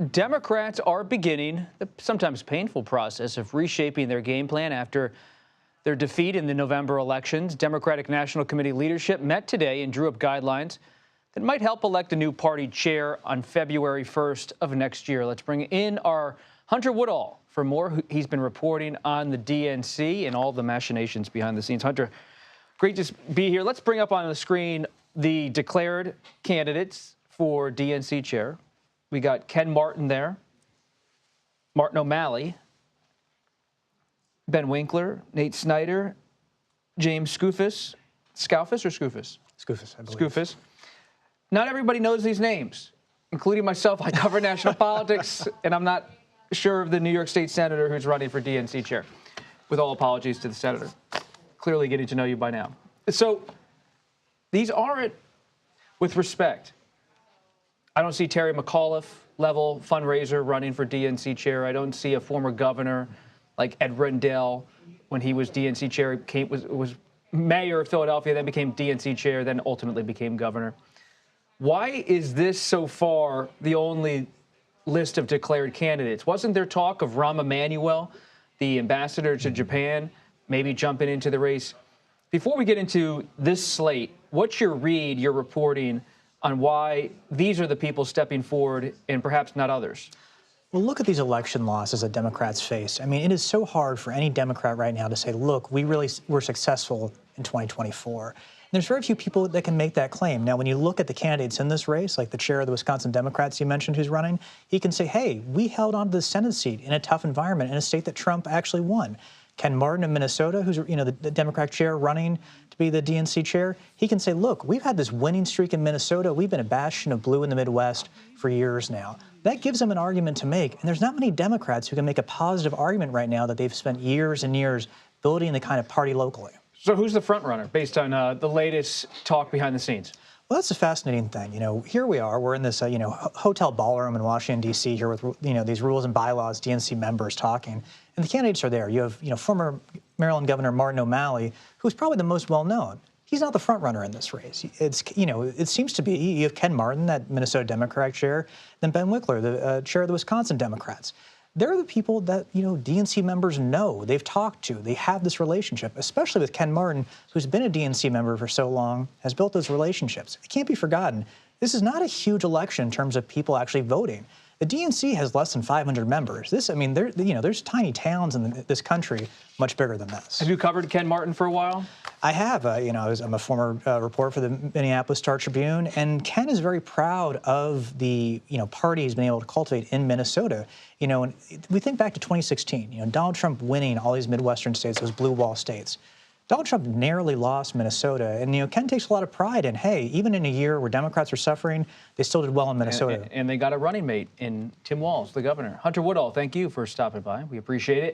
Democrats are beginning the sometimes painful process of reshaping their game plan after their defeat in the November elections. Democratic National Committee leadership met today and drew up guidelines that might help elect a new party chair on February 1st of next year. Let's bring in our Hunter Woodall for more. He's been reporting on the DNC and all the machinations behind the scenes. Hunter, great to be here. Let's bring up on the screen the declared candidates for DNC chair. We got Ken Martin there, Martin O'Malley, Ben Winkler, Nate Snyder, James Skoufis. Skoufis or Skoufis? Skoufis, I believe. Skoufis. Not everybody knows these names, including myself. I cover national politics, and I'm not sure of the New York State senator who's running for DNC chair. With all apologies to the senator. Clearly getting to know you by now. So these aren't, with respect, I don't see Terry McAuliffe level fundraiser running for DNC chair. I don't see a former governor like Ed Rendell when he was DNC chair, was mayor of Philadelphia, then became DNC chair, then ultimately became governor. Why is this so far the only list of declared candidates? Wasn't there talk of Rahm Emanuel, the ambassador to Japan, maybe jumping into the race? Before we get into this slate, what's your read, your reporting on why these are the people stepping forward and perhaps not others? Well, look at these election losses that Democrats face. I mean, it is so hard for any Democrat right now to say, look, we really were successful in 2024. And there's very few people that can make that claim. Now, when you look at the candidates in this race, like the chair of the Wisconsin Democrats you mentioned who's running, he can say, hey, we held on to the Senate seat in a tough environment in a state that Trump actually won. Ken Martin of Minnesota, who's the Democratic chair running to be the DNC chair, he can say, look, we've had this winning streak in Minnesota. We've been a bastion of blue in the Midwest for years now. That gives them an argument to make. And there's not many Democrats who can make a positive argument right now that they've spent years and years building the kind of party locally. So who's the front runner based on the latest talk behind the scenes? Well, that's a fascinating thing. Here we are. We're in this, hotel ballroom in Washington, D.C. here with, these rules and bylaws, DNC members talking. And the candidates are there. You have, former Maryland Governor Martin O'Malley, who's probably the most well-known. He's not the front runner in this race. It's, it seems to be, you have Ken Martin, that Minnesota Democratic chair, then Ben Winkler, the chair of the Wisconsin Democrats. They're the people that, DNC members know, they've talked to, they have this relationship, especially with Ken Martin, who's been a DNC member for so long, has built those relationships. It can't be forgotten. This is not a huge election in terms of people actually voting. The DNC has less than 500 members. There's tiny towns in this country much bigger than this. Have you covered Ken Martin for a while? I have. I'm a former reporter for the Minneapolis Star-Tribune, and Ken is very proud of the party he's been able to cultivate in Minnesota. And we think back to 2016. Donald Trump winning all these Midwestern states, those blue wall states. Donald Trump narrowly lost Minnesota, and Ken takes a lot of pride in, hey, even in a year where Democrats were suffering, they still did well in Minnesota. And they got a running mate in Tim Walz, the governor. Hunter Woodall, thank you for stopping by. We appreciate it.